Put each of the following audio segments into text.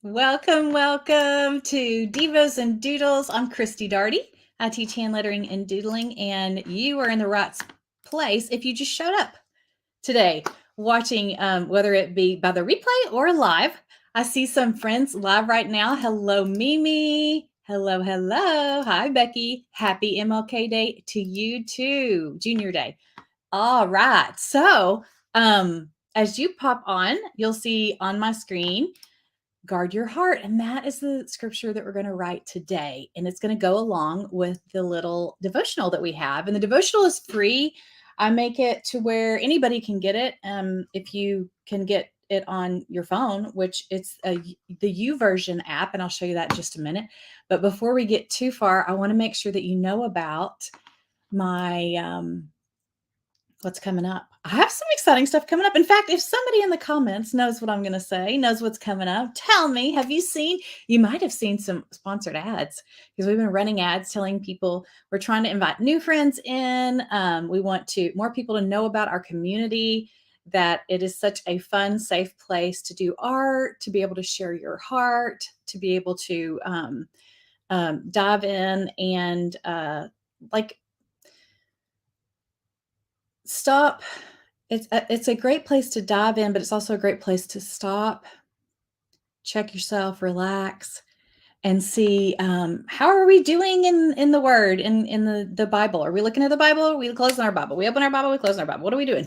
Welcome, welcome to Devos and Doodles. I'm Christy Darty. I teach hand lettering and doodling, and you are in the right place if you just showed up today watching, whether it be by the replay or live. I see some friends live right now. Hello, Mimi. Hello, hello. Hi, Becky. Happy MLK Day to you too. Junior Day. All right. So, as you pop on, you'll see on my screen guard your heart. And that is the scripture that we're going to write today. And it's going to go along with the little devotional that we have. And the devotional is free. I make it to where anybody can get it. If you can get it on your phone, which it's the YouVersion app, and I'll show you that in just a minute. But before we get too far, I want to make sure that you know about my what's coming up. I have some exciting stuff coming up. In fact, if somebody in the comments knows what I'm going to say, knows what's coming up, tell me. Have you seen? You might have seen some sponsored ads because we've been running ads telling people we're trying to invite new friends in. We want more people to know about our community, that it is such a fun, safe place to do art, to be able to share your heart, to be able to dive in and like stop. It's a great place to dive in, but it's also a great place to stop, check yourself, relax, and see how are we doing in the Word, in the Bible. Are we looking at the Bible? We closing our Bible. We open our Bible. We close our Bible. What are we doing?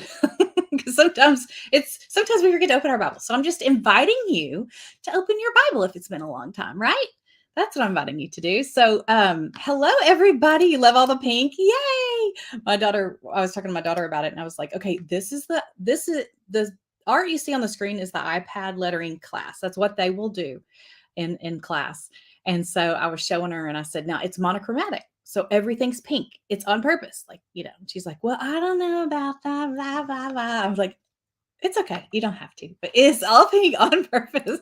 Because sometimes we forget to open our Bible. So I'm just inviting you to open your Bible if it's been a long time, right? That's what I'm inviting you to do. So, hello, everybody. You love all the pink. Yay. I was talking to my daughter about it, and I was like, okay, this is the art you see on the screen is the iPad lettering class. That's what they will do in class. And so I was showing her and I said, now it's monochromatic. So everything's pink. It's on purpose. She's like, well, I don't know about that. Blah, blah, blah. I was like, it's okay. You don't have to, but it's all pink on purpose.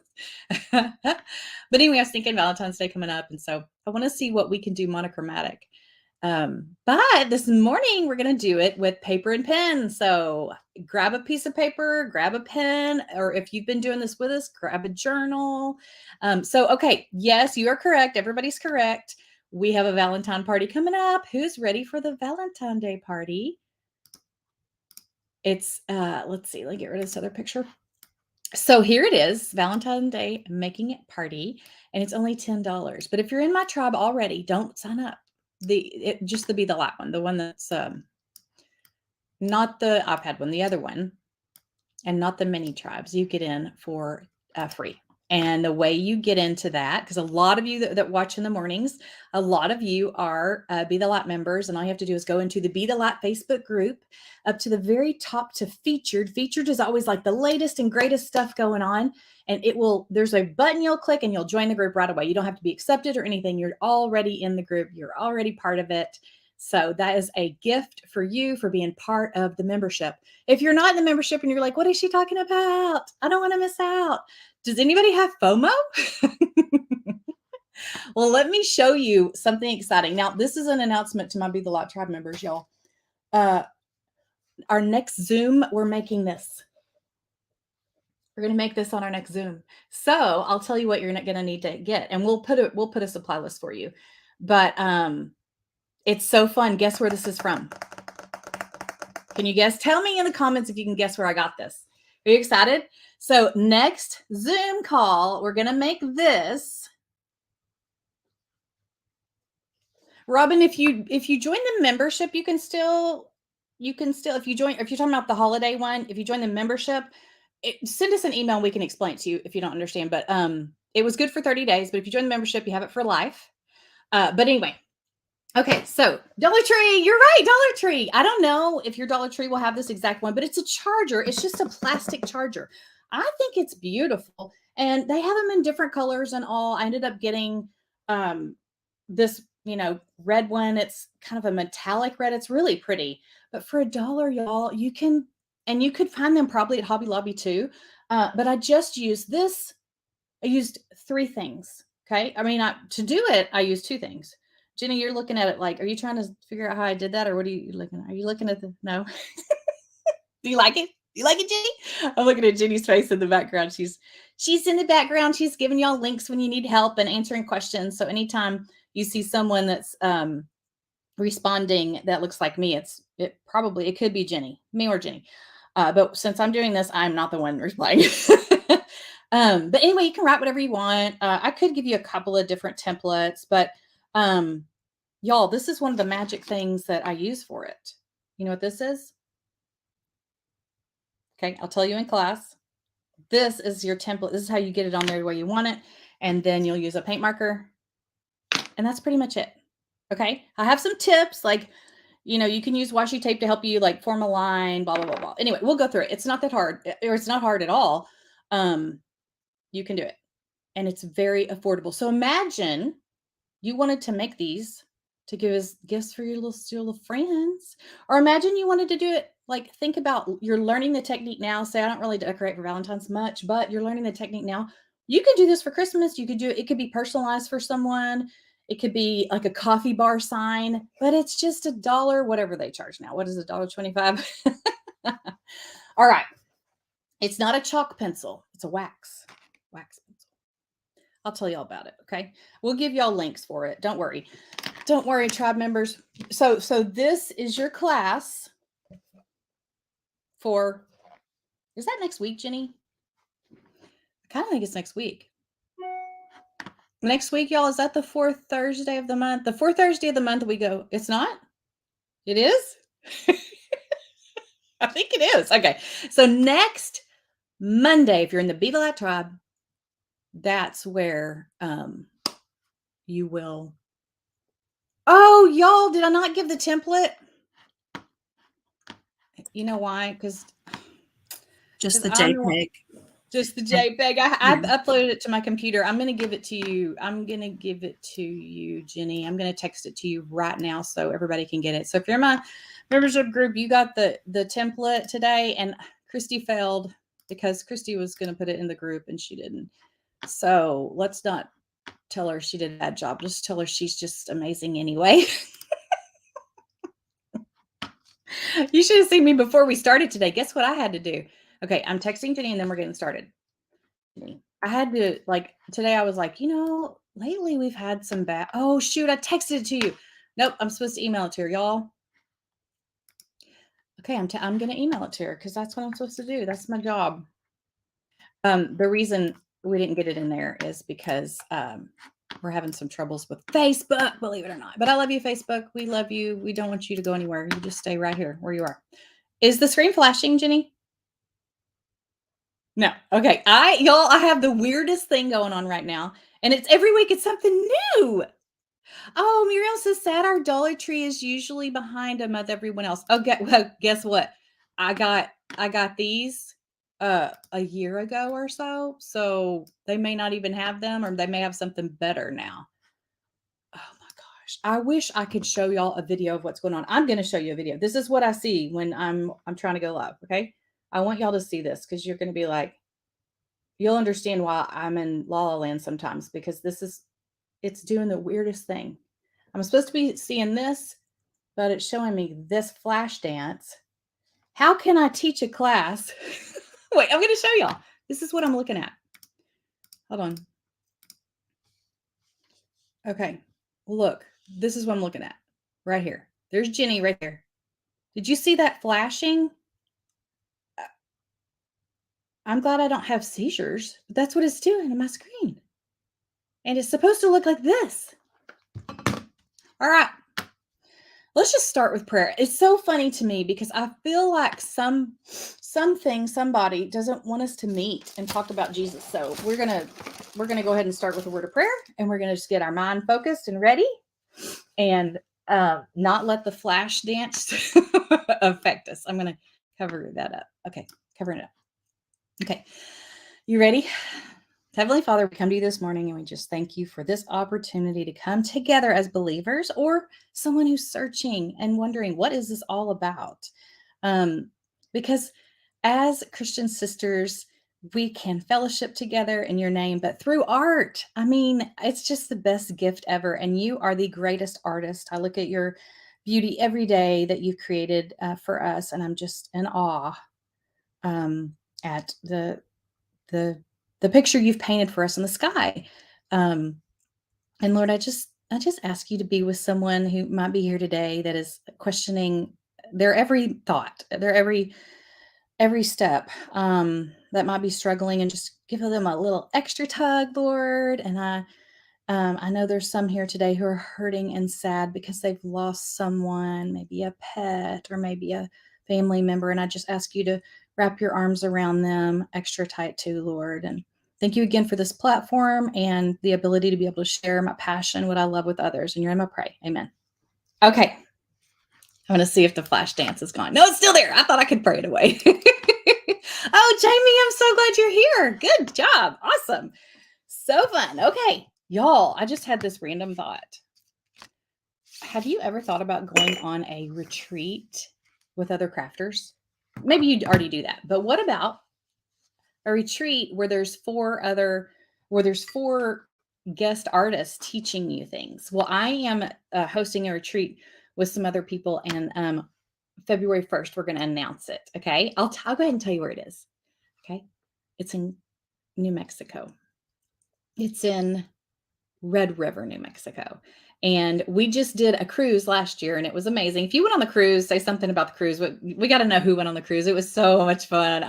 But anyway, I was thinking Valentine's Day coming up. And so I want to see what we can do monochromatic. But this morning we're going to do it with paper and pen. So grab a piece of paper, grab a pen, or if you've been doing this with us, grab a journal. Okay. Yes, you are correct. Everybody's correct. We have a Valentine party coming up. Who's ready for the Valentine Day party? It's, let's see, let me get rid of this other picture. So here it is, Valentine's Day making it party, and it's only $10. But if you're in my tribe already, don't sign up. Just to be the light one, the one that's not the iPad one, the other one, and not the mini tribes. You get in for free. And the way you get into that, because a lot of you that watch in the mornings, a lot of you are Be the Light members, and all you have to do is go into the Be the Light Facebook group, up to the very top to featured. Featured is always like the latest and greatest stuff going on, and there's a button you'll click and you'll join the group right away. You don't have to be accepted or anything. You're already in the group. You're already part of it. So that is a gift for you for being part of the membership. If you're not in the membership and you're like, what is she talking about? I don't want to miss out. Does anybody have FOMO? Well, let me show you something exciting. Now, this is an announcement to my Be the Light Tribe members, y'all. Our next Zoom, we're making this. We're going to make this on our next Zoom. So I'll tell you what you're going to need to get, and we'll put a supply list for you. But it's so fun. Guess where this is from? Can you guess? Tell me in the comments if you can guess where I got this. Are you excited? So next Zoom call, we're going to make this. Robin, if you join the membership, you can still, if you're talking about the holiday one, if you join the membership, send us an email. We can explain it to you if you don't understand, but it was good for 30 days, but if you join the membership, you have it for life. But anyway, okay, so Dollar Tree, you're right, Dollar Tree. I don't know if your Dollar Tree will have this exact one, but it's a charger. It's just a plastic charger. I think it's beautiful, and they have them in different colors and all. I ended up getting this, red one. It's kind of a metallic red. It's really pretty, but for $1, y'all, you could find them probably at Hobby Lobby too. But I just used this. I used 3 things. Okay. I mean, to do it, I used 2 things. Jenny, you're looking at it like, are you trying to figure out how I did that? Or what are you looking at? Are you looking at no? Do you like it? You like it, Jenny? I'm looking at Jenny's face in the background. She's in the background. She's giving y'all links when you need help and answering questions. So anytime you see someone that's responding that looks like me, it could be Jenny, me or Jenny. But since I'm doing this, I'm not the one replying. But anyway, you can write whatever you want. I could give you a couple of different templates, but y'all, this is one of the magic things that I use for it. You know what this is? Okay, I'll tell you in class. This is your template. This is how you get it on there the way you want it. And then you'll use a paint marker. And that's pretty much it. Okay, I have some tips like, you can use washi tape to help you like form a line, blah, blah, blah, blah. Anyway, we'll go through it. It's not that hard, or it's not hard at all. You can do it. And it's very affordable. So imagine you wanted to make these to give as gifts for your little friends. Or imagine you wanted to do it, like think about you're learning the technique now. Say, I don't really decorate for Valentine's much, but you're learning the technique now. You could do this for Christmas. You could do it could be personalized for someone. It could be like a coffee bar sign, but it's just $1, whatever they charge now. What is $1.25? All right. It's not a chalk pencil. It's a wax pencil. I'll tell y'all about it. Okay. We'll give y'all links for it. Don't worry. Don't worry, tribe members. So this is your class for, is that next week, Jenny? I kind of think it's next week. Next week, y'all, is that the fourth Thursday of the month? The fourth Thursday of the month we go. It's not? It is? I think it is. Okay. So next Monday, if you're in the Be the Light tribe, that's where you will. Oh, y'all, did I not give the template? You know why? Because just the JPEG. Just the JPEG. I've uploaded it to my computer. I'm going to give it to you. Jenny. I'm going to text it to you right now so everybody can get it. So if you're in my membership group, you got the template today, and Christy failed because Christy was going to put it in the group and she didn't. So let's not tell her she did a bad job. Just tell her she's just amazing anyway. You should have seen me before we started today. Guess what I had to do? Okay, I'm texting Jenny and then we're getting started. I had to, like, today I was like, lately we've had some bad. Oh, shoot, I texted it to you. Nope, I'm supposed to email it to her, y'all. Okay, I'm going to email it to her because that's what I'm supposed to do. That's my job. The reason we didn't get it in there is because we're having some troubles with Facebook, believe it or not. But I love you, Facebook. We love you. We don't want you to go anywhere. You just stay right here where you are. Is the screen flashing, Jenny? No. Okay. I have the weirdest thing going on right now. And it's every week it's something new. Oh, Muriel says sad our Dollar Tree is usually behind a month everyone else. Okay, well, guess what? I got these a year ago or so. So they may not even have them, or they may have something better now. Oh my gosh. I wish I could show y'all a video of what's going on. I'm gonna show you a video. This is what I see when I'm trying to go live. Okay. I want y'all to see this because you're gonna be like, you'll understand why I'm in La La Land sometimes, because it's doing the weirdest thing. I'm supposed to be seeing this, but it's showing me this flash dance. How can I teach a class? Wait, I'm going to show y'all. This is what I'm looking at. Hold on. Okay. Look, this is what I'm looking at right here. There's Jenny right there. Did you see that flashing? I'm glad I don't have seizures, but that's what it's doing on my screen. And it's supposed to look like this. All right. Let's just start with prayer. It's so funny to me because I feel like somebody doesn't want us to meet and talk about Jesus. So we're gonna go ahead and start with a word of prayer, and we're gonna just get our mind focused and ready, and not let the flash dance affect us. I'm gonna cover that up. Okay, covering it up. Okay, you ready? Heavenly Father, we come to you this morning and we just thank you for this opportunity to come together as believers or someone who's searching and wondering, what is this all about? Because as Christian sisters, we can fellowship together in your name, but through art. I mean, it's just the best gift ever. And you are the greatest artist. I look at your beauty every day that you've created for us, and I'm just in awe at the picture you've painted for us in the sky. And Lord, I just ask you to be with someone who might be here today that is questioning their every thought, their every step, that might be struggling, and just give them a little extra tug, Lord. And I know there's some here today who are hurting and sad because they've lost someone, maybe a pet or maybe a family member. And I just ask you to wrap your arms around them extra tight too, Lord. And thank you again for this platform and the ability to be able to share my passion, what I love with others. And you're in my pray. Amen. Okay. I'm going to see if the flash dance is gone. No, it's still there. I thought I could pray it away. Oh, Jamie, I'm so glad you're here. Good job. Awesome. So fun. Okay, y'all, I just had this random thought. Have you ever thought about going on a retreat with other crafters? Maybe you already do that, but what about a retreat where there's four guest artists teaching you things? Well, I am hosting a retreat with some other people, and February 1st, we're going to announce it. Okay. I'll go ahead and tell you where it is. Okay. It's in New Mexico. It's in Red River, New Mexico. And we just did a cruise last year and it was amazing. If you went on the cruise, say something about the cruise. We got to know who went on the cruise. It was so much fun.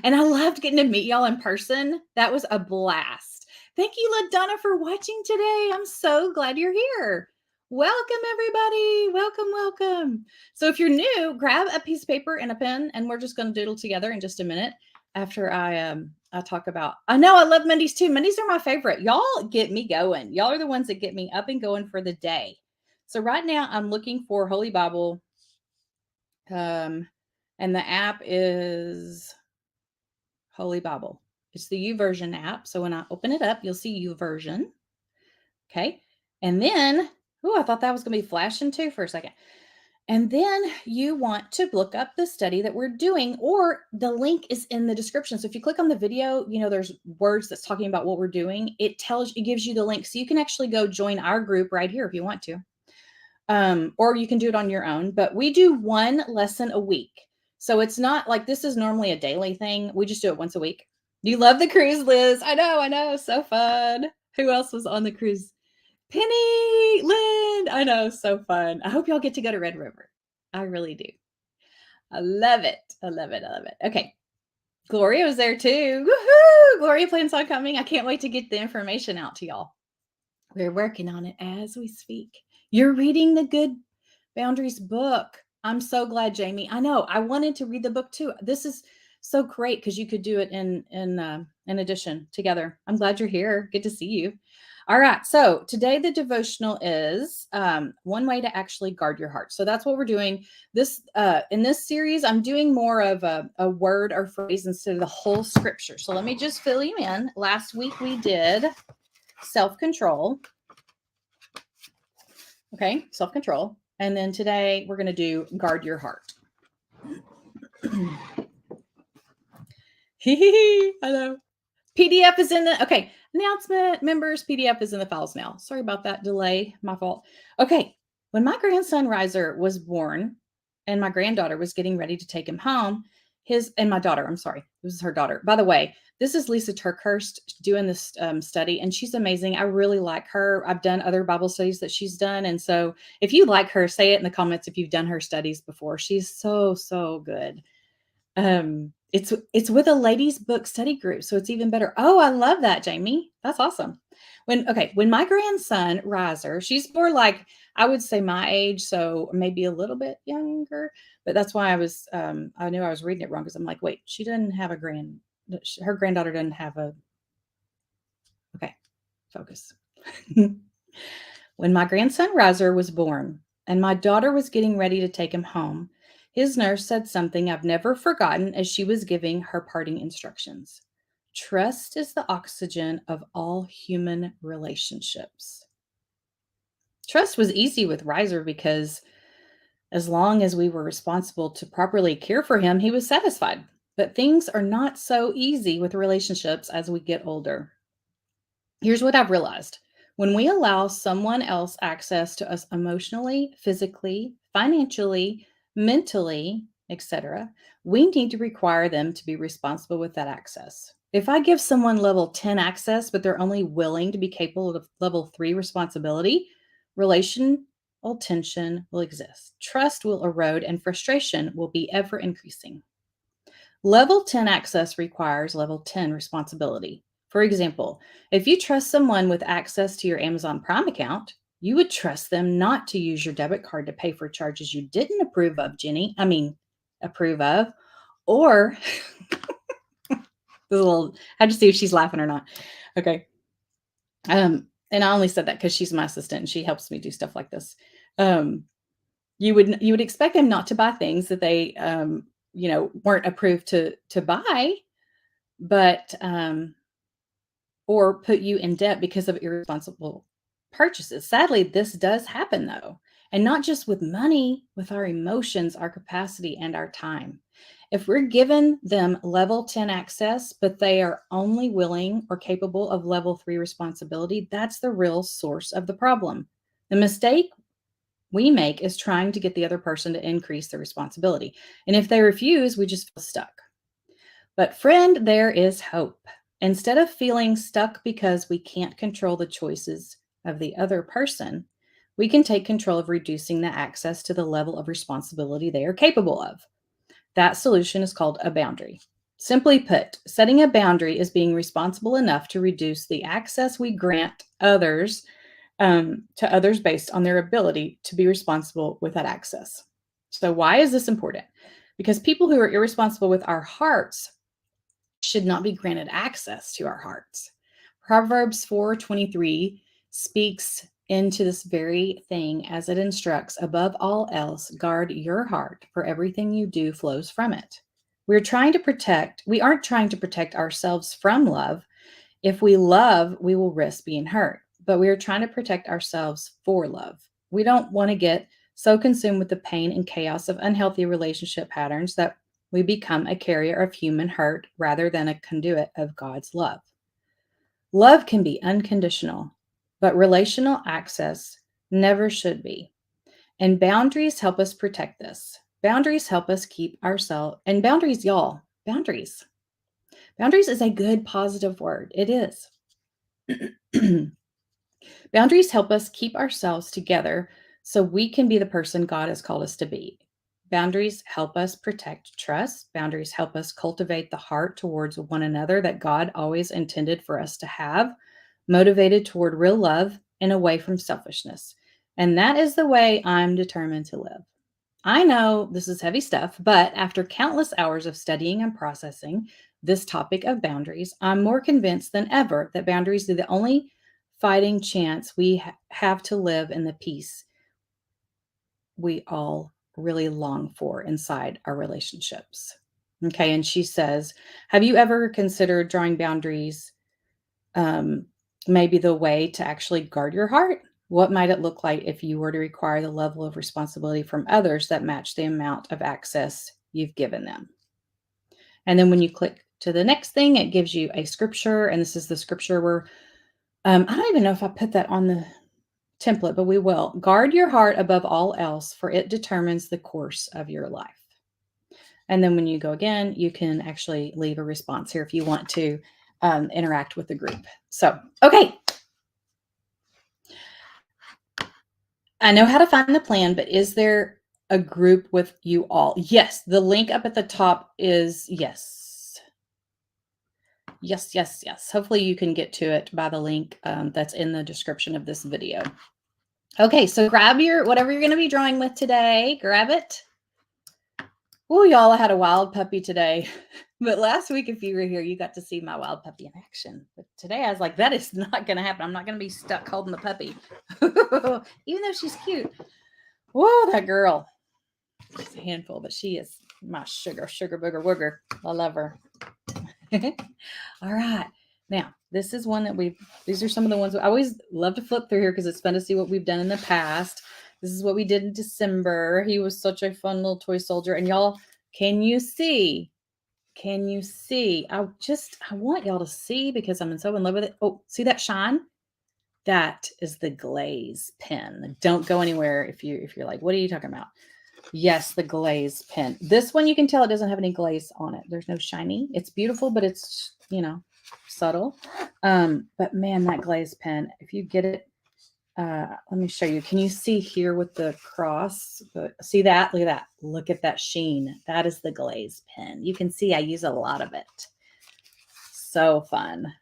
And I loved getting to meet y'all in person. That was a blast. Thank you, LaDonna, for watching today. I'm so glad you're here. Welcome, everybody. Welcome, welcome. So if you're new, grab a piece of paper and a pen, and we're just going to doodle together in just a minute after I talk about, I know I love Mondays too. Mondays are my favorite. Y'all get me going. Y'all are the ones that get me up and going for the day. So right now I'm looking for Holy Bible. And the app is Holy Bible. It's the YouVersion app. So when I open it up, you'll see YouVersion. Okay. And then, I thought that was going to be flashing too for a second. And then you want to look up the study that we're doing, or the link is in the description. So if you click on the video, there's words that's talking about what we're doing. It gives you the link. So you can actually go join our group right here if you want to. Or you can do it on your own, but we do one lesson a week. So it's not like this is normally a daily thing. We just do it once a week. You love the cruise, Liz. I know. So fun. Who else was on the cruise? Penny, Lynn, I know, so fun. I hope y'all get to go to Red River. I really do. I love it. Okay. Gloria was there too. Woohoo! Gloria plans on coming. I can't wait to get the information out to y'all. We're working on it as we speak. You're reading the Good Boundaries book. I'm so glad, Jamie. I know. I wanted to read the book too. This is so great because you could do it in addition together. I'm glad you're here. Good to see you. All right. So today the devotional is one way to actually guard your heart. So that's what we're doing. This in this series, I'm doing more of a word or phrase instead of the whole scripture. So let me just fill you in. Last week we did self-control. Okay, self-control. And then today we're going to do guard your heart. I know. PDF is in the, okay. Announcement, members, PDF is in the files now. Sorry about that delay. My fault. Okay. When my grandson Riser was born and my granddaughter was getting ready to take him home, my daughter, I'm sorry, this is her daughter. By the way, this is Lisa Turkhurst doing this study, and she's amazing. I really like her. I've done other Bible studies that she's done. And so if you like her, say it in the comments if you've done her studies before. She's so, so good. It's with a ladies book study group, so it's even better. Oh, I love that, Jamie. That's awesome. When my grandson Riser, she's more like, I would say my age, so maybe a little bit younger, but that's why I knew I was reading it wrong, because I'm like, wait, she doesn't have her granddaughter doesn't have okay, focus. When my grandson Riser was born and my daughter was getting ready to take him home, his nurse said something I've never forgotten as she was giving her parting instructions. Trust is the oxygen of all human relationships. Trust was easy with Riser because as long as we were responsible to properly care for him, he was satisfied. But things are not so easy with relationships as we get older. Here's what I've realized. When we allow someone else access to us emotionally, physically, financially, mentally, etc., we need to require them to be responsible with that access. If I give someone level 10 access, but they're only willing to be capable of level 3 responsibility, relational tension will exist. Trust will erode and frustration will be ever increasing. Level 10 access requires level 10 responsibility. For example, if you trust someone with access to your Amazon Prime account, you would trust them not to use your debit card to pay for charges you didn't approve of, Jenny. Approve of. Or, I just see if she's laughing or not. Okay. And I only said that because she's my assistant and she helps me do stuff like this. You would expect them not to buy things that they weren't approved to buy, but or put you in debt because of irresponsible purchases. Sadly, this does happen though, and not just with money, with our emotions, our capacity, and our time. If we're given them level 10 access, but they are only willing or capable of level 3 responsibility, that's the real source of the problem. The mistake we make is trying to get the other person to increase their responsibility. And if they refuse, we just feel stuck. But friend, there is hope. Instead of feeling stuck because we can't control the choices of the other person, we can take control of reducing the access to the level of responsibility they are capable of. That solution is called a boundary. Simply put, setting a boundary is being responsible enough to reduce the access we grant others to others based on their ability to be responsible with that access. So why is this important? Because people who are irresponsible with our hearts should not be granted access to our hearts. Proverbs 4:23 speaks into this very thing as it instructs, above all else, guard your heart, for everything you do flows from it. We aren't trying to protect ourselves from love. If we love, we will risk being hurt, but we are trying to protect ourselves for love. We don't want to get so consumed with the pain and chaos of unhealthy relationship patterns that we become a carrier of human hurt rather than a conduit of God's love. Love can be unconditional, but relational access never should be. And boundaries help us protect this. Boundaries help us keep ourselves, and boundaries, y'all, boundaries. Boundaries is a good, positive word. It is. Boundaries help us keep ourselves together so we can be the person God has called us to be. Boundaries help us protect trust. Boundaries help us cultivate the heart towards one another that God always intended for us to have, motivated toward real love and away from selfishness. And that is the way I'm determined to live. I know this is heavy stuff, but after countless hours of studying and processing this topic of boundaries, I'm more convinced than ever that boundaries are the only fighting chance we have to live in the peace we all really long for inside our relationships. Okay, and she says, have you ever considered drawing boundaries maybe the way to actually guard your heart? What might it look like if you were to require the level of responsibility from others that match the amount of access you've given them? And then when you click to the next thing, it gives you a scripture. And this is the scripture where I don't even know if I put that on the template, but we will. Guard your heart above all else, for it determines the course of your life. And then when you go again, you can actually leave a response here if you want to interact with the group. So, okay. I know how to find the plan, but is there a group with you all? Yes. The link up at the top is yes. Yes, yes, yes. Hopefully you can get to it by the link that's in the description of this video. Okay, so grab your, whatever you're going to be drawing with today, grab it. Oh, y'all, I had a wild puppy today. But last week, if you were here, you got to see my wild puppy in action. But today I was like, that is not going to happen. I'm not going to be stuck holding the puppy. Even though she's cute. Whoa, that girl. She's a handful, but she is my sugar booger wooger. I love her. All right. Now, this is one that these are some of the ones I always love to flip through here because it's fun to see what we've done in the past. This is what we did in December. He was such a fun little toy soldier. And y'all, can you see? Can you see? I want y'all to see because I'm so in love with it. Oh, see that shine? That is the glaze pen. Don't go anywhere if you're like, what are you talking about? Yes, the glaze pen. This one, you can tell it doesn't have any glaze on it. There's no shiny. It's beautiful, but it's, subtle. But man, that glaze pen, if you get it, let me show you. Can you see here with the cross? See that? Look at that. Look at that sheen. That is the glaze pen. You can see I use a lot of it. So fun.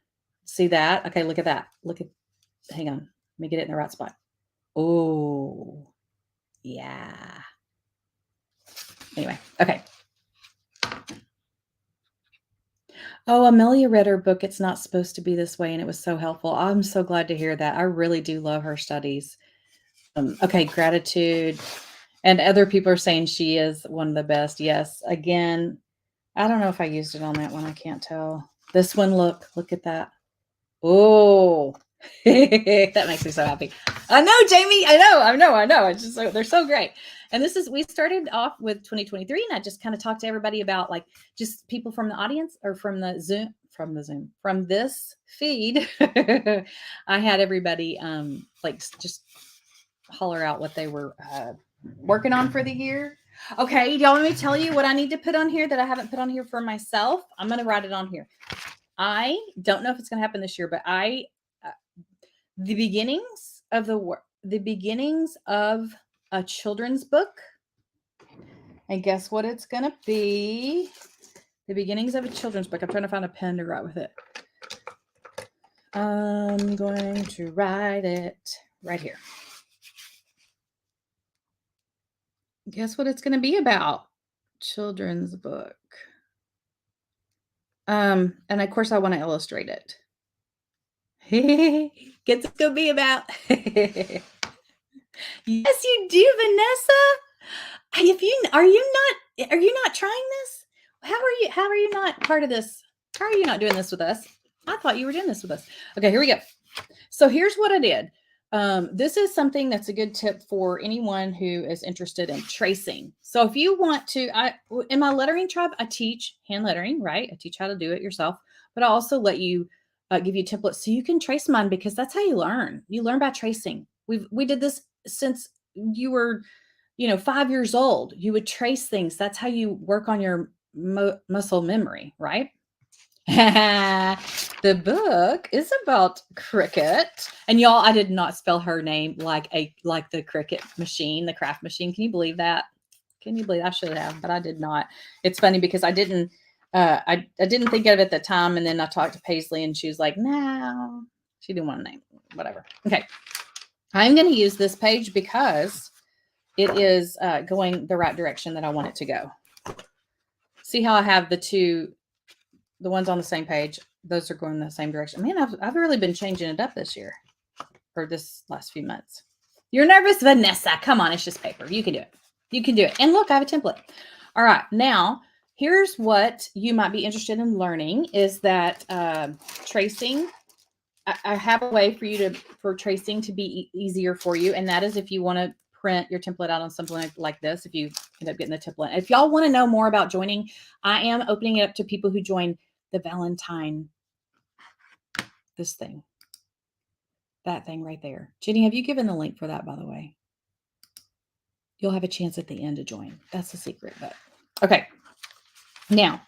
See that? Okay, look at that. Hang on. Let me get it in the right spot. Oh, yeah. Anyway, okay. Oh, Amelia read her book, It's Not Supposed to Be This Way, and it was so helpful. I'm so glad to hear that. I really do love her studies. Okay, gratitude. And other people are saying she is one of the best. Yes. Again, I don't know if I used it on that one. I can't tell. This one, look at that. Oh, that makes me so happy. I know, Jamie. I know. It's just they're so great. And we started off with 2023, and I just kind of talked to everybody about like just people from the audience or from this feed. I had everybody like just holler out what they were working on for the year. Okay, y'all want me to tell you what I need to put on here that I haven't put on here for myself? I'm going to write it on here. I don't know if it's going to happen this year, but the beginnings of a children's book. And guess what it's going to be? The beginnings of a children's book. I'm trying to find a pen to write with it. I'm going to write it right here. Guess what it's going to be about? Children's book. And of course I want to illustrate it. Guess it's going to be about. Yes, you do, Vanessa. Are you not trying this? How are you not part of this? How are you not doing this with us? I thought you were doing this with us. Okay, here we go. So here's what I did. This is something that's a good tip for anyone who is interested in tracing. So if you want to, in my lettering tribe, I teach hand lettering, right? I teach how to do it yourself, but I also let you give you templates so you can trace mine because that's how you learn. You learn by tracing. We did this since you were 5 years old. You would trace things. That's how you work on your muscle memory, right? The book is about Cricket. And y'all, I did not spell her name like the Cricket machine, the craft machine. Can you believe that? Can you believe I should have, but I did not. It's funny because I didn't think of it at the time. And then I talked to Paisley and she was like, no, she didn't want a name, whatever. Okay. I'm going to use this page because it is going the right direction that I want it to go. See how I have the ones on the same page. Those are going the same direction. Man, I've really been changing it up this year or this last few months. You're nervous, Vanessa. Come on, it's just paper. You can do it. You can do it. And look, I have a template. All right, now here's what you might be interested in learning is that tracing. I have a way for tracing to be easier for you, and that is if you want to print your template out on something like this, if you end up getting the template. If y'all want to know more about joining, I am opening it up to people who join the Valentine, this thing, that thing right there. Jenny, have you given the link for that, by the way? You'll have a chance at the end to join. That's the secret. But okay. Now,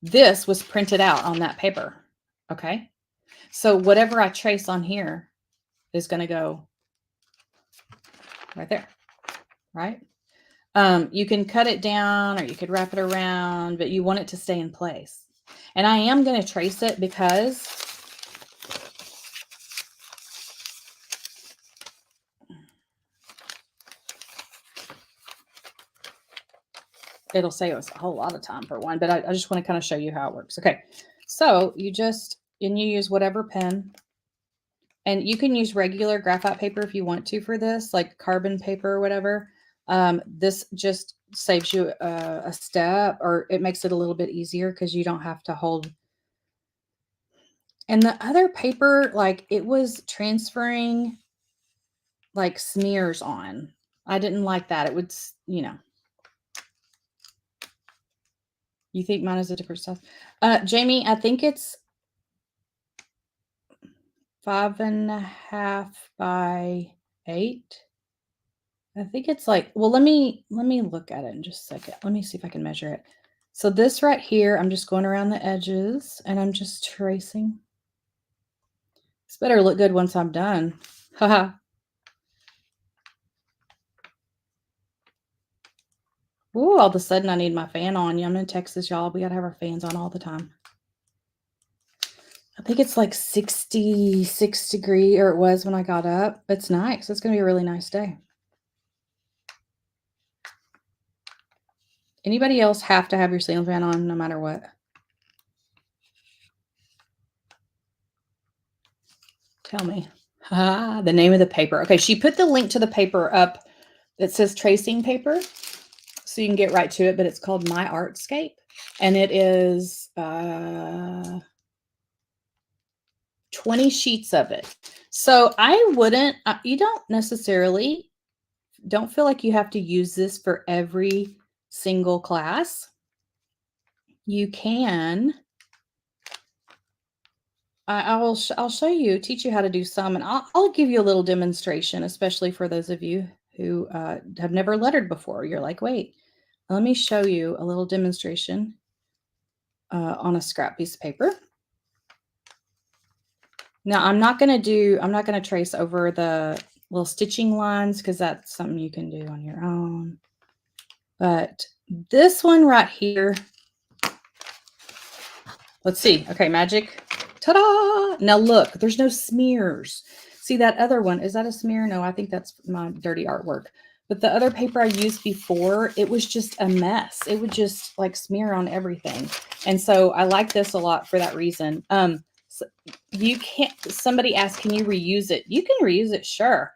this was printed out on that paper. Okay. So whatever I trace on here is going to go right there. Right? You can cut it down or you could wrap it around, but you want it to stay in place. And I am going to trace it because it'll save us a whole lot of time for one, but I just want to kind of show you how it works. Okay. So you use whatever pen, and you can use regular graphite paper if you want to for this, like carbon paper or whatever. This just saves you a step, or it makes it a little bit easier because you don't have to hold. And the other paper, like it was transferring like smears on. I didn't like that. It would, you think mine is a different size? Jamie, I think it's 5.5 by 8. I think it's like, well, let me look at it in just a second. Let me see if I can measure it. So this right here, I'm just going around the edges and I'm just tracing. This better look good once I'm done. Haha. Ooh, all of a sudden I need my fan on. Yeah, I'm in Texas, y'all. We gotta have our fans on all the time. I think it's like 66 degree, or it was when I got up. It's nice. It's gonna be a really nice day. Anybody else have to have your ceiling fan on no matter what? Tell me. The name of the paper. Okay, she put the link to the paper up that says tracing paper, so you can get right to it, but it's called My Artscape, and it is 20 sheets of it. So I wouldn't, you don't feel like you have to use this for every single class. You can. I'll show you, teach you how to do some, and I'll give you a little demonstration, especially for those of you who have never lettered before. You're like, wait, let me show you a little demonstration on a scrap piece of paper. Now I'm not going to trace over the little stitching lines because that's something you can do on your own. But this one right here, let's see. Okay, magic. Ta-da! Now look, there's no smears. See that other one? Is that a smear? No, I think that's my dirty artwork. But the other paper I used before, it was just a mess. It would just like smear on everything. And so I like this a lot for that reason. So you can't, somebody asked, can you reuse it? You can reuse it, sure.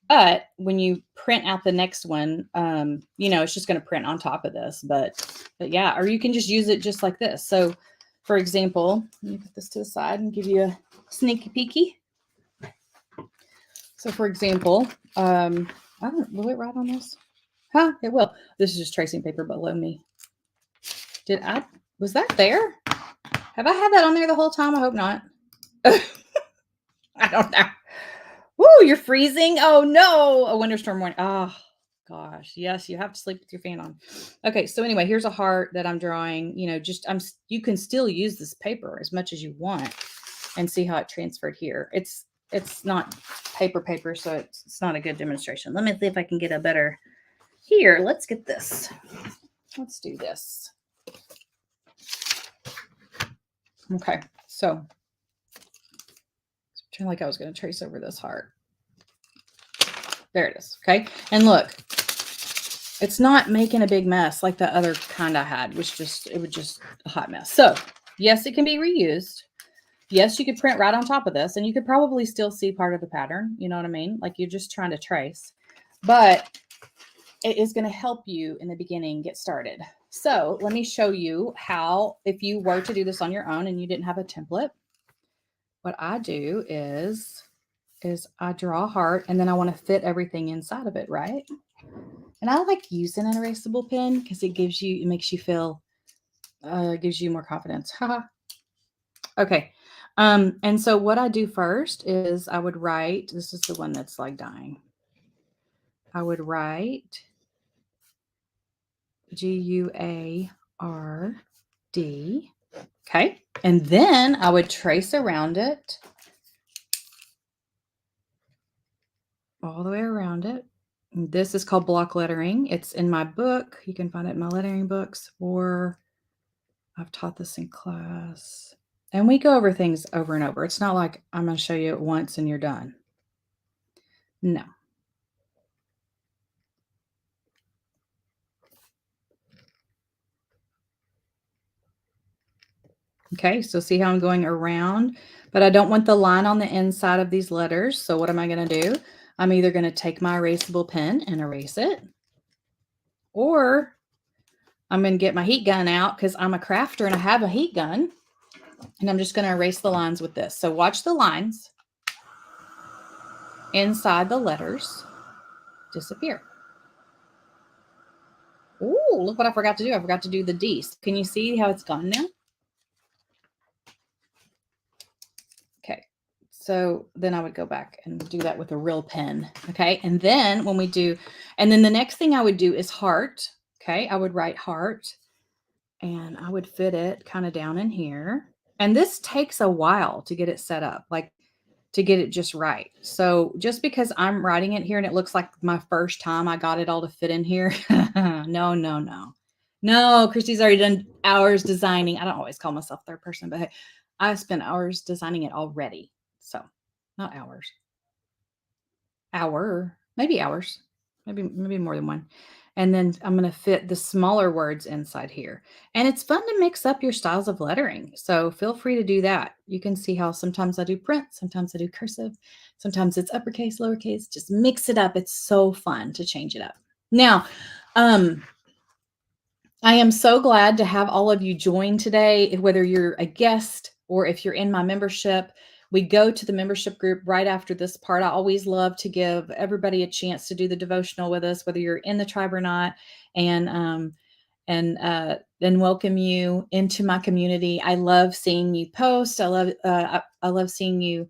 But when you print out the next one, it's just going to print on top of this. But yeah, or you can just use it just like this. So for example, let me put this to the side and give you a sneaky peeky. So for example, will it write on this? Huh, it will. This is just tracing paper below me. Was that there? Have I had that on there the whole time? I hope not. I don't know. Woo, you're freezing. Oh no, a winter storm warning. Oh gosh, yes, you have to sleep with your fan on. Okay, so anyway, here's a heart that I'm drawing. You can still use this paper as much as you want, and see how it transferred here. It's not paper, so it's not a good demonstration. Let me see if I can get a better. Here, let's get this. Let's do this. Okay, so pretend like I was going to trace over this heart. There it is. Okay, and look. It's not making a big mess like the other kind I had, it was just a hot mess. So yes, it can be reused. Yes, you could print right on top of this, and you could probably still see part of the pattern. You know what I mean? Like you're just trying to trace, but it is going to help you in the beginning get started. So let me show you how, if you were to do this on your own and you didn't have a template, what I do is I draw a heart, and then I want to fit everything inside of it, right? And I like using an erasable pen because it makes you feel, gives you more confidence. Okay. And so what I do first is I would write, this is the one that's like dying. I would write G-U-A-R-D. Okay. And then I would trace around it all the way around it. And this is called block lettering. It's in my book. You can find it in my lettering books, or I've taught this in class. And we go over things over and over. It's not like I'm going to show you it once and you're done. No. Okay, so see how I'm going around, but I don't want the line on the inside of these letters. So what am I going to do? I'm either going to take my erasable pen and erase it, or I'm going to get my heat gun out because I'm a crafter and I have a heat gun, and I'm just going to erase the lines with this. So watch the lines inside the letters disappear. Ooh, look what I forgot to do. I forgot to do the D. Can you see how it's gone now? Okay, So then I would go back and do that with a real pen. Okay. And then and then the next thing I would do is heart. Okay. I would write heart and I would fit it kind of down in here. And this takes a while to get it set up, like to get it just right. So just because I'm writing it here and it looks like my first time I got it all to fit in here. No, no, no. No, Christy's already done hours designing. I don't always call myself third person, but hey, I spent hours designing it already. So not hours, maybe hours, maybe more than one. And then I'm going to fit the smaller words inside here. And it's fun to mix up your styles of lettering. So feel free to do that. You can see how sometimes I do print, sometimes I do cursive, sometimes it's uppercase, lowercase, just mix it up. It's so fun to change it up. Now, I am so glad to have all of you join today, whether you're a guest or if you're in my membership. We go to the membership group right after this part. I always love to give everybody a chance to do the devotional with us, whether you're in the tribe or not, and then welcome you into my community. I love seeing you post. I love seeing you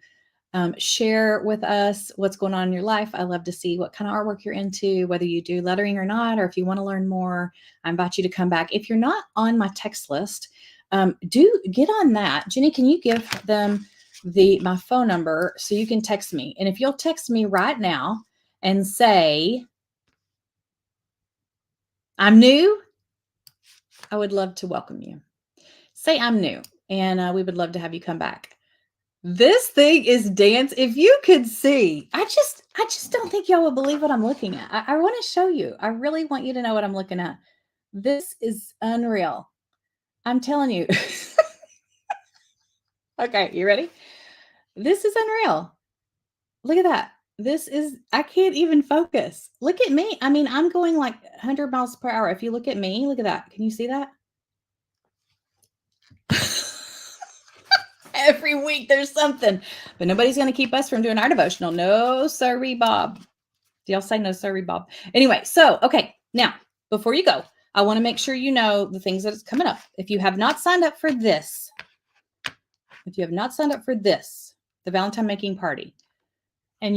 share with us what's going on in your life. I love to see what kind of artwork you're into, whether you do lettering or not, or if you want to learn more. I invite you to come back. If you're not on my text list, do get on that. Jenny, can you give them my phone number so you can text me? And if you'll text me right now and say, I'm new, I would love to welcome you. Say I'm new, and we would love to have you come back. This thing is dance. If you could see, I just don't think y'all would believe what I'm looking at. I want to show you. I really want you to know what I'm looking at. This is unreal. I'm telling you. Okay, you ready? This is unreal. Look at that. I can't even focus. Look at me. I mean, I'm going like 100 miles per hour. If you look at me, look at that. Can you see that? Every week there's something, but nobody's going to keep us from doing our devotional. No, sorry, Bob. Do y'all say no, sorry, Bob? Anyway, so, okay. Now, before you go, I want to make sure you know the things that is coming up. If you have not signed up for this, the Valentine making party, and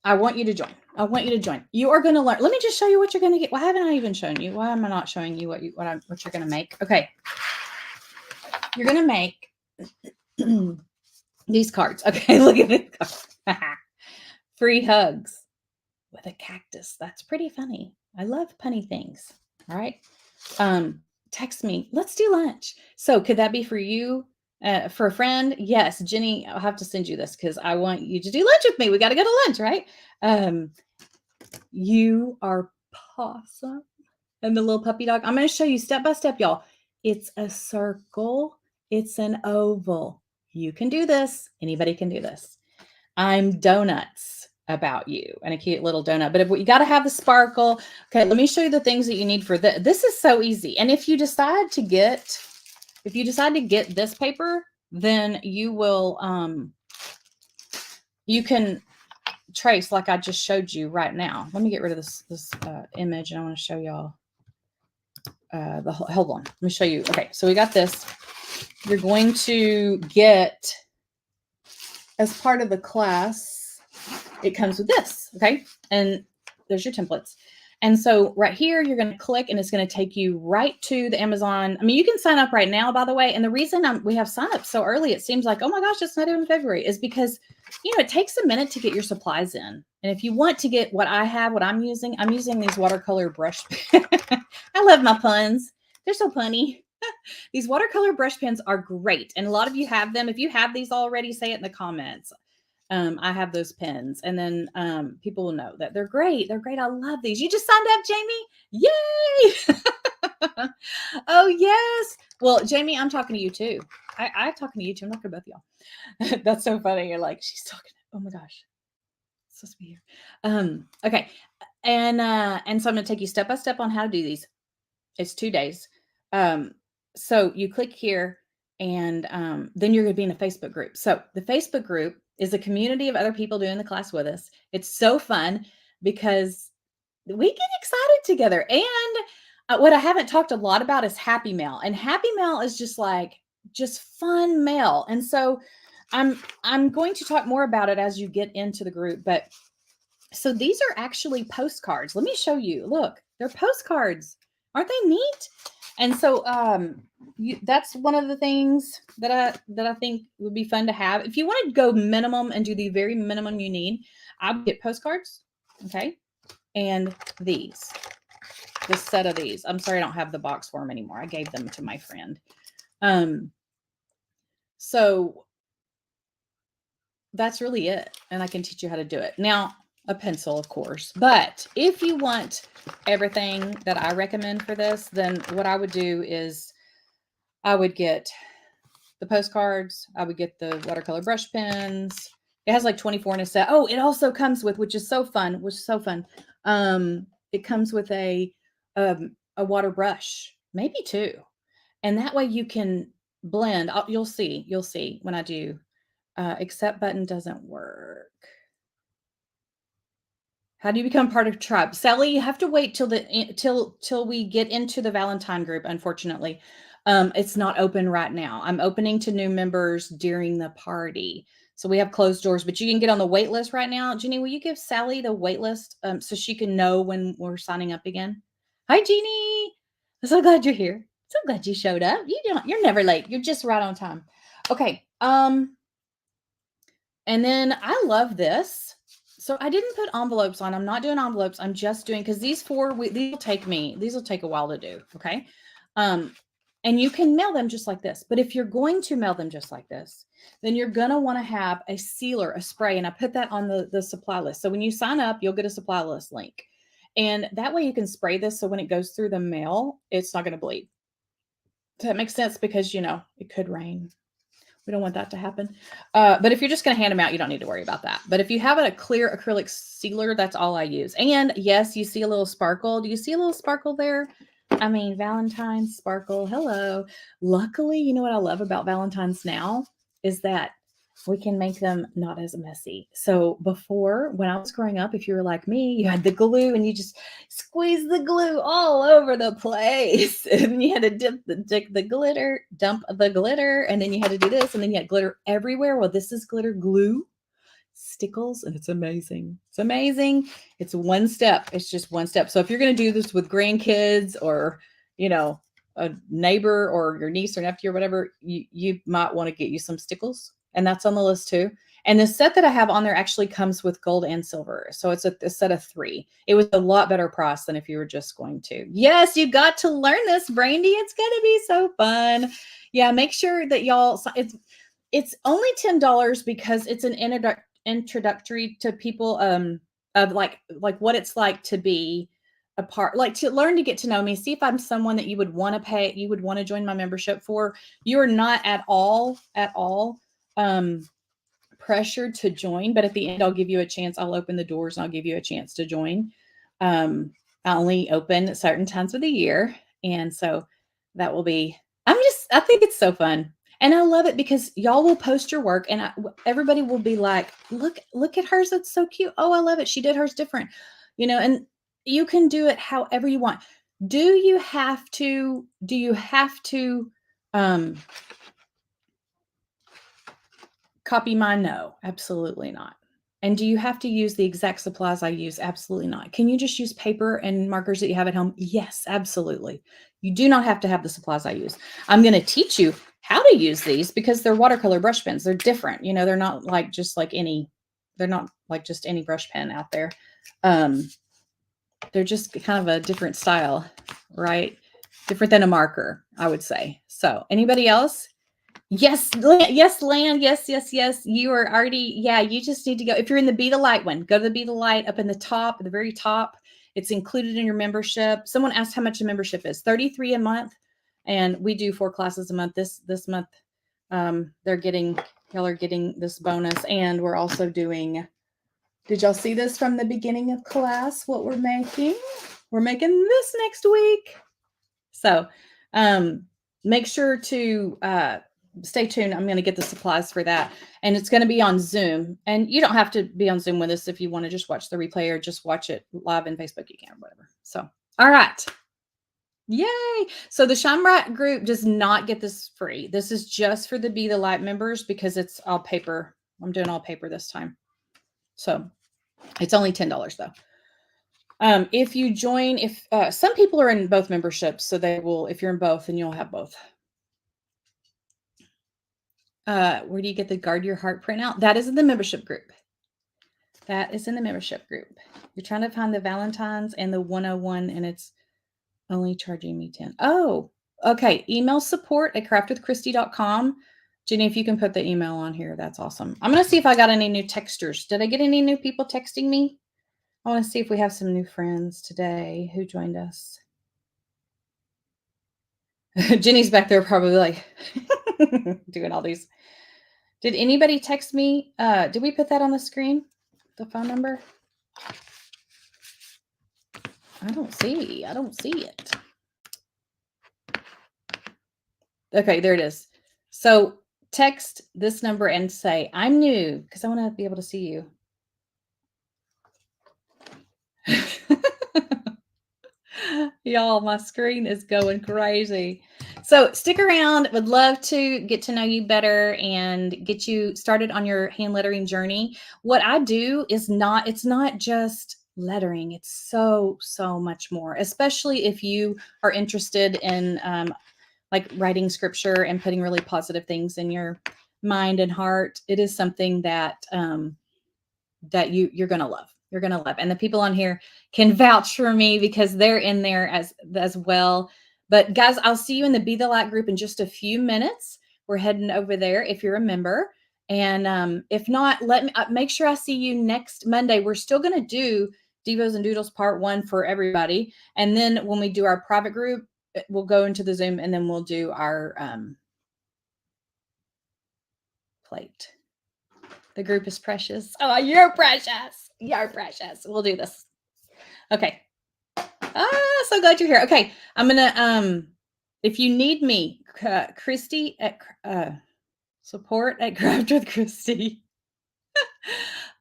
I want you to join. You are going to learn. Let me just show you what you're going to get. Why haven't I even shown you? Why am I not showing you what you're going to make? Okay. You're going to make these cards. Okay. Look at this card. Free hugs with a cactus. That's pretty funny. I love punny things. All right. Text me. Let's do lunch. So could that be for you? For a friend? Yes. Jenny, I'll have to send you this because I want you to do lunch with me. We got to go to lunch, right? You are possum. And the little puppy dog. I'm going to show you step by step, y'all. It's a circle. It's an oval. You can do this. Anybody can do this. I'm donuts about you and a cute little donut, but you got to have the sparkle. Okay. Let me show you the things that you need for this. This is so easy. And if you decide to get this paper, then you will, you can trace like I just showed you right now. Let me get rid of this image and I want to show y'all hold on. Let me show you. Okay. So we got this. You're going to get, as part of the class, it comes with this. Okay. And there's your templates. And so right here, you're going to click and it's going to take you right to the Amazon. I mean, you can sign up right now, by the way. And the reason we have signups so early, it seems like, oh my gosh, it's not even February, is because, it takes a minute to get your supplies in. And if you want to get what I'm using these watercolor brush. I love my puns. They're so punny. These watercolor brush pens are great. And a lot of you have them. If you have these already, say it in the comments. I have those pens, and then people will know that they're great. They're great. I love these. You just signed up, Jamie. Yay! Oh, yes. Well, Jamie, I'm talking to you too. I'm talking to you too. I'm not talking to both of y'all. That's so funny. You're like, she's talking. Oh my gosh. It's supposed to be here. Okay. And so I'm going to take you step by step on how to do these. It's 2 days. So you click here and then you're going to be in a Facebook group. So the Facebook group is a community of other people doing the class with us. It's so fun because we get excited together. And what I haven't talked a lot about is Happy Mail. And Happy Mail is just fun mail. And so I'm going to talk more about it as you get into the group, but so these are actually postcards. Let me show you. Look, they're postcards. Aren't they neat? And so that's one of the things that I think would be fun to have. If you want to go minimum and do the very minimum you need, I would get postcards, okay? And this set of these. I'm sorry I don't have the box for them anymore. I gave them to my friend. So that's really it. And I can teach you how to do it. Now, a pencil, of course. But if you want everything that I recommend for this, then what I would do is I would get the postcards. I would get the watercolor brush pens. It has like 24 in a set. Oh, it also comes with, which is so fun, it comes with a water brush, maybe two. And that way you can blend. You'll see when I do. Accept button doesn't work. How do you become part of the tribe? Sally, you have to wait till we get into the Valentine group, unfortunately. It's not open right now. I'm opening to new members during the party. So we have closed doors, but you can get on the wait list right now. Jeannie, will you give Sally the wait list so she can know when we're signing up again? Hi, Jeannie. I'm so glad you're here. So glad you showed up. You're never late. You're just right on time. Okay. And then I love this. So I didn't put envelopes on. I'm not doing envelopes. I'm just doing, because these will take a while to do. Okay. And you can mail them just like this. But if you're going to mail them just like this, then you're going to want to have a sealer, a spray. And I put that on the supply list. So when you sign up, you'll get a supply list link. And that way you can spray this. So when it goes through the mail, it's not going to bleed. Does that make sense? Because, it could rain. We don't want that to happen. But if you're just going to hand them out, you don't need to worry about that. But if you have a clear acrylic sealer, that's all I use. And yes, you see a little sparkle. Do you see a little sparkle there? I mean, Valentine's sparkle. Hello. Luckily, you know what I love about Valentine's now is that we can make them not as messy. So before, when I was growing up, if you were like me, you had the glue and you just squeeze the glue all over the place. And you had to dump the glitter, and then you had to do this, and then you had glitter everywhere. Well, this is glitter glue, stickles, and it's amazing. It's amazing. It's one step. It's just one step. So if you're going to do this with grandkids or, a neighbor or your niece or nephew or whatever, you might want to get you some stickles. And that's on the list too. And the set that I have on there actually comes with gold and silver. So it's a set of 3. It was a lot better price than if you were just going to. Yes, you got to learn this, Brandy. It's going to be so fun. Yeah, make sure that y'all, it's only $10 because it's an introductory to people of like what it's like to be a part, like to learn to get to know me, see if I'm someone that you would want to pay, you would want to join my membership for. You are not at all pressured to join, but at the end, I'll give you a chance. I'll open the doors and I'll give you a chance to join. I only open at certain times of the year. And so that will be, I think it's so fun. And I love it because y'all will post your work and everybody will be like, look at hers. That's so cute. Oh, I love it. She did hers different, and you can do it however you want. Do you have to copy mine? No, absolutely not. And do you have to use the exact supplies I use? Absolutely not. Can you just use paper and markers that you have at home? Yes, absolutely. You do not have to have the supplies I use. I'm going to teach you how to use these because they're watercolor brush pens. They're different. They're not like they're not like just any brush pen out there. They're just kind of a different style, right? Different than a marker, I would say. So anybody else? Yes, Land. Yes. You are already, you just need to go. If you're in the Be the Light one, go to the Be the Light up in the top, at the very top. It's included in your membership. Someone asked how much a membership is. $33 a month. And we do 4 classes a month. This month, y'all are getting this bonus. And we're also doing, did y'all see this from the beginning of class? What we're making? We're making this next week. So make sure to stay tuned. I'm going to get the supplies for that. And it's going to be on Zoom. And you don't have to be on Zoom with us if you want to just watch the replay or just watch it live in Facebook. You can or whatever. So, all right. Yay. So the Shine Bright group does not get this free. This is just for the Be the Light members because it's all paper. I'm doing all paper this time. So it's only $10 though. If you join, if some people are in both memberships, so they will, if you're in both, then you'll have both. Where do you get the Guard Your Heart printout? That is in the membership group. That is in the membership group. You're trying to find the Valentine's and the 101, and it's only charging me 10. Oh, okay. Email support@craftwithchristy.com. Jenny, if you can put the email on here, that's awesome. I'm going to see if I got any new texters. Did I get any new people texting me? I want to see if we have some new friends today who joined us. Jenny's back there probably like doing all these. Did anybody text me? Did we put that on the screen? The phone number? I don't see it. Okay, there it is. So text this number and say, I'm new, because I want to be able to see you. Y'all, my screen is going crazy. So stick around. Would love to get to know you better and get you started on your hand lettering journey. What I do is it's not just lettering. It's so much more, especially if you are interested in like writing scripture and putting really positive things in your mind and heart. It is something that that you're going to love. You're going to love. And the people on here can vouch for me because they're in there as well. But guys, I'll see you in the Be the Light group in just a few minutes. We're heading over there if you're a member. And if not, let me make sure I see you next Monday. We're still going to do Devos and Doodles part 1 for everybody. And then when we do our private group, we'll go into the Zoom and then we'll do our plate. The group is precious. Oh, you're precious. You're precious. We'll do this. Okay. So glad you're here. Okay. I'm going to, if you need me, Christy at support at Craft with Christy.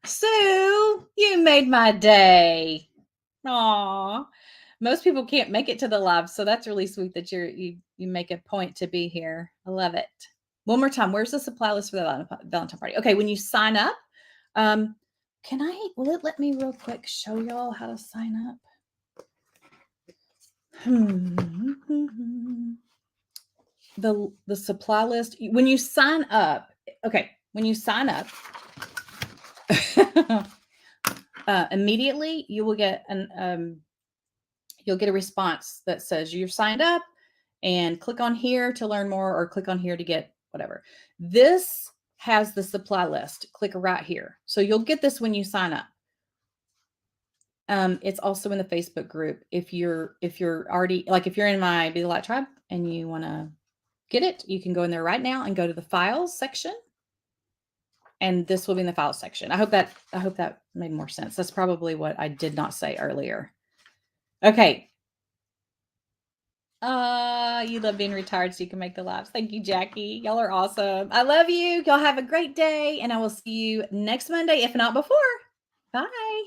Sue, you made my day. Aw. Most people can't make it to the live, so that's really sweet that you make a point to be here. I love it. One more time, where's the supply list for the Valentine party? Okay, when you sign up, will it let me real quick show y'all how to sign up? The supply list, when you sign up, okay, when you sign up, immediately you will get you'll get a response that says you're signed up and click on here to learn more or click on here to get whatever. This has the supply list. Click right here. So you'll get this when you sign up. It's also in the Facebook group. If you're already, like if you're in my Be the Light tribe and you want to get it, you can go in there right now and go to the files section. And this will be in the files section. I hope that made more sense. That's probably what I did not say earlier. Okay. You love being retired so you can make the lives. Thank you, Jackie. Y'all are awesome. I love you. Y'all have a great day, and I will see you next Monday, if not before. Bye.